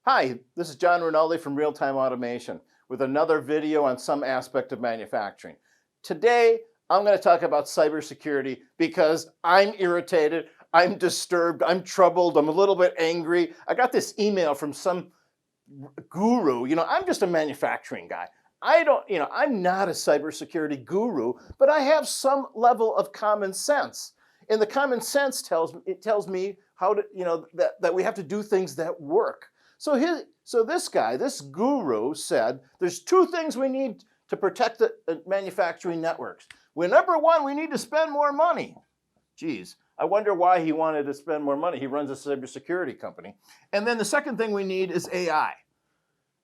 Hi, this is John Rinaldi from Real Time Automation with another video on some aspect of manufacturing. Today, I'm going to talk about cybersecurity because I'm irritated, I'm disturbed, I'm troubled, I'm a little bit angry. I got this email from some guru. I'm just a manufacturing guy. I'm not a cybersecurity guru, but I have some level of common sense. And the common sense tells me how to, that we have to do things that work. So this guy, this guru said, there's two things we need to protect the manufacturing networks. Well, number one, we need to spend more money. Geez, I wonder why he wanted to spend more money. He runs a cybersecurity company. And then the second thing we need is AI.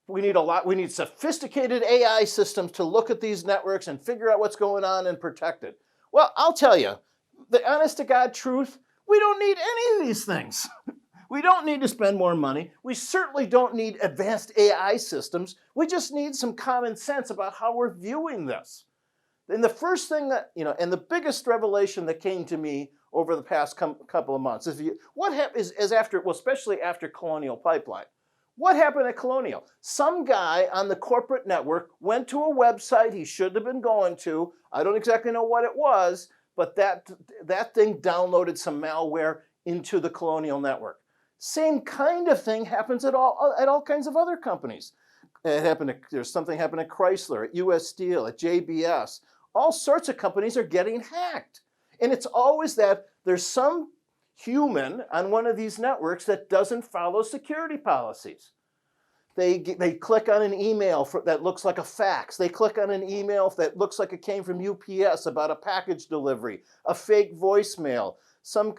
We need sophisticated AI systems to look at these networks and figure out what's going on and protect it. Well, I'll tell you, the honest to God truth, we don't need any of these things. We don't need to spend more money. We certainly don't need advanced AI systems. We just need some common sense about how we're viewing this. And the first thing and the biggest revelation that came to me over the past couple of months is especially after Colonial Pipeline. What happened at Colonial? Some guy on the corporate network went to a website he shouldn't have been going to. I don't exactly know what it was, but that thing downloaded some malware into the Colonial network. Same kind of thing happens at all kinds of other companies. There's something happened at Chrysler, at US Steel, at JBS. All sorts of companies are getting hacked. And it's always that there's some human on one of these networks that doesn't follow security policies. They click on an email that looks like a fax. They click on an email that looks like it came from UPS about a package delivery, a fake voicemail. Some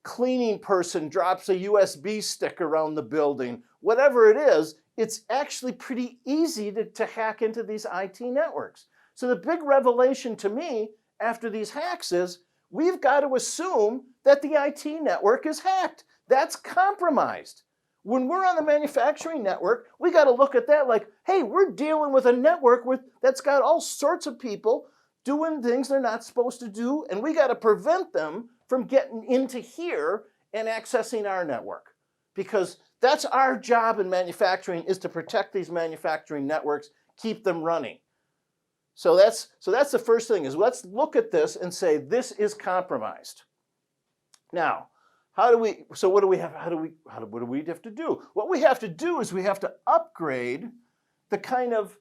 cleaning person drops a USB stick around the building. Whatever it is, it's actually pretty easy to hack into these IT networks. So the big revelation to me after these hacks is we've got to assume that the IT network is hacked. That's compromised. When we're on the manufacturing network, we got to look at that like, hey, we're dealing with a network that's got all sorts of people doing things they're not supposed to do, and we got to prevent them from getting into here and accessing our network. Because that's our job in manufacturing, is to protect these manufacturing networks, keep them running. So that's the first thing, is let's look at this and say this is compromised. Now, what do we have to do? What we have to do is we have to upgrade the kind of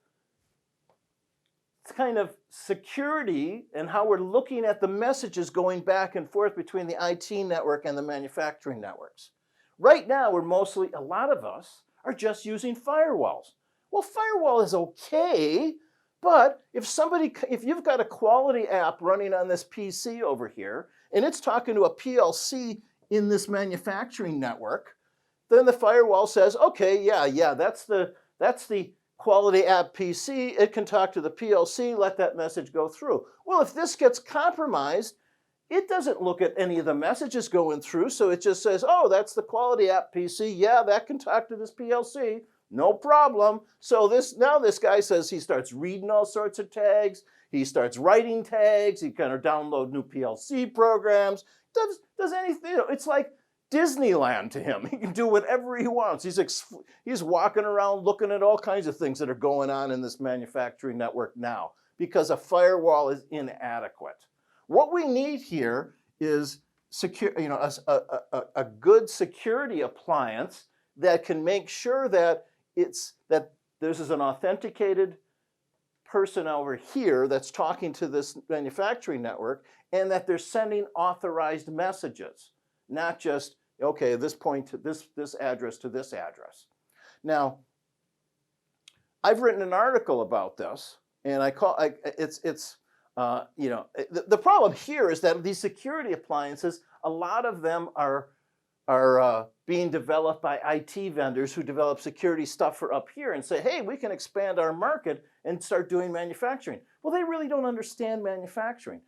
security and how we're looking at the messages going back and forth between the IT network and the manufacturing networks. Right now, a lot of us are just using firewalls. Well, firewall is okay, but if you've got a quality app running on this PC over here, and it's talking to a PLC in this manufacturing network, then the firewall says, okay, yeah, that's the quality app PC, it can talk to the PLC, let that message go through. Well, if this gets compromised, it doesn't look at any of the messages going through, so it just says, oh, that's the quality app PC, yeah, that can talk to this PLC, no problem. So now this guy says he starts reading all sorts of tags, he starts writing tags, he kind of download new PLC programs, does anything, it's like Disneyland to him. He can do whatever he wants. He's walking around looking at all kinds of things that are going on in this manufacturing network now because a firewall is inadequate. What we need here is a good security appliance that can make sure that this is an authenticated person over here that's talking to this manufacturing network, and that they're sending authorized messages, not just, okay, this point to this address to this address. Now, I've written an article about this, and the problem here is that these security appliances, a lot of them are being developed by IT vendors who develop security stuff for up here and say, hey, we can expand our market and start doing manufacturing. Well, they really don't understand manufacturing.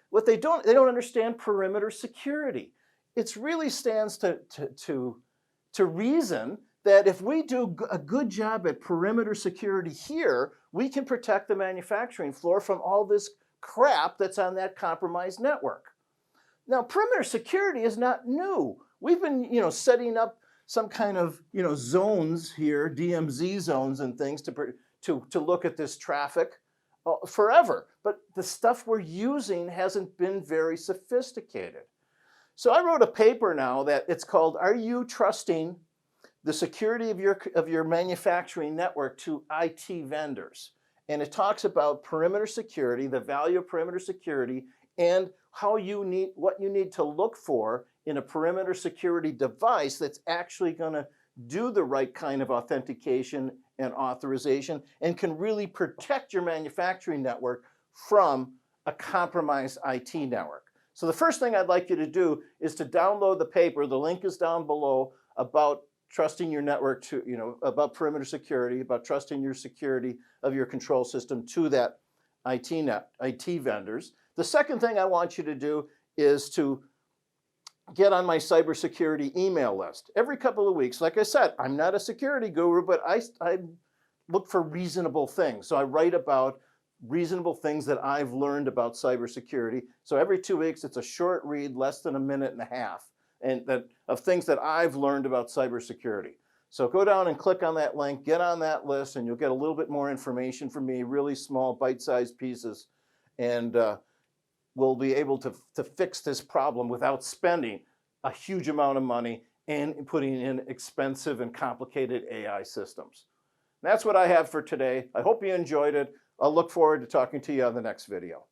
What they don't understand perimeter security. It really stands to reason that if we do a good job at perimeter security here, we can protect the manufacturing floor from all this crap that's on that compromised network. Now, perimeter security is not new. We've been, setting up some kind of, zones here, DMZ zones and things to look at this traffic forever. But the stuff we're using hasn't been very sophisticated. So I wrote a paper now that it's called, Are You Trusting the Security of your Manufacturing Network to IT Vendors? And it talks about perimeter security, the value of perimeter security, and what you need to look for in a perimeter security device that's actually going to do the right kind of authentication and authorization and can really protect your manufacturing network from a compromised IT network. So the first thing I'd like you to do is to download the paper. The link is down below about trusting your network to, about perimeter security, about trusting your security of your control system to that IT vendors. The second thing I want you to do is to get on my cybersecurity email list. Every couple of weeks, like I said, I'm not a security guru, but I look for reasonable things. So I write about reasonable things that I've learned about cybersecurity. So every 2 weeks, it's a short read, less than a minute and a half, of things that I've learned about cybersecurity. So go down and click on that link, get on that list, and you'll get a little bit more information from me, really small, bite-sized pieces, and we'll be able to fix this problem without spending a huge amount of money and putting in expensive and complicated AI systems. That's what I have for today. I hope you enjoyed it. I'll look forward to talking to you on the next video.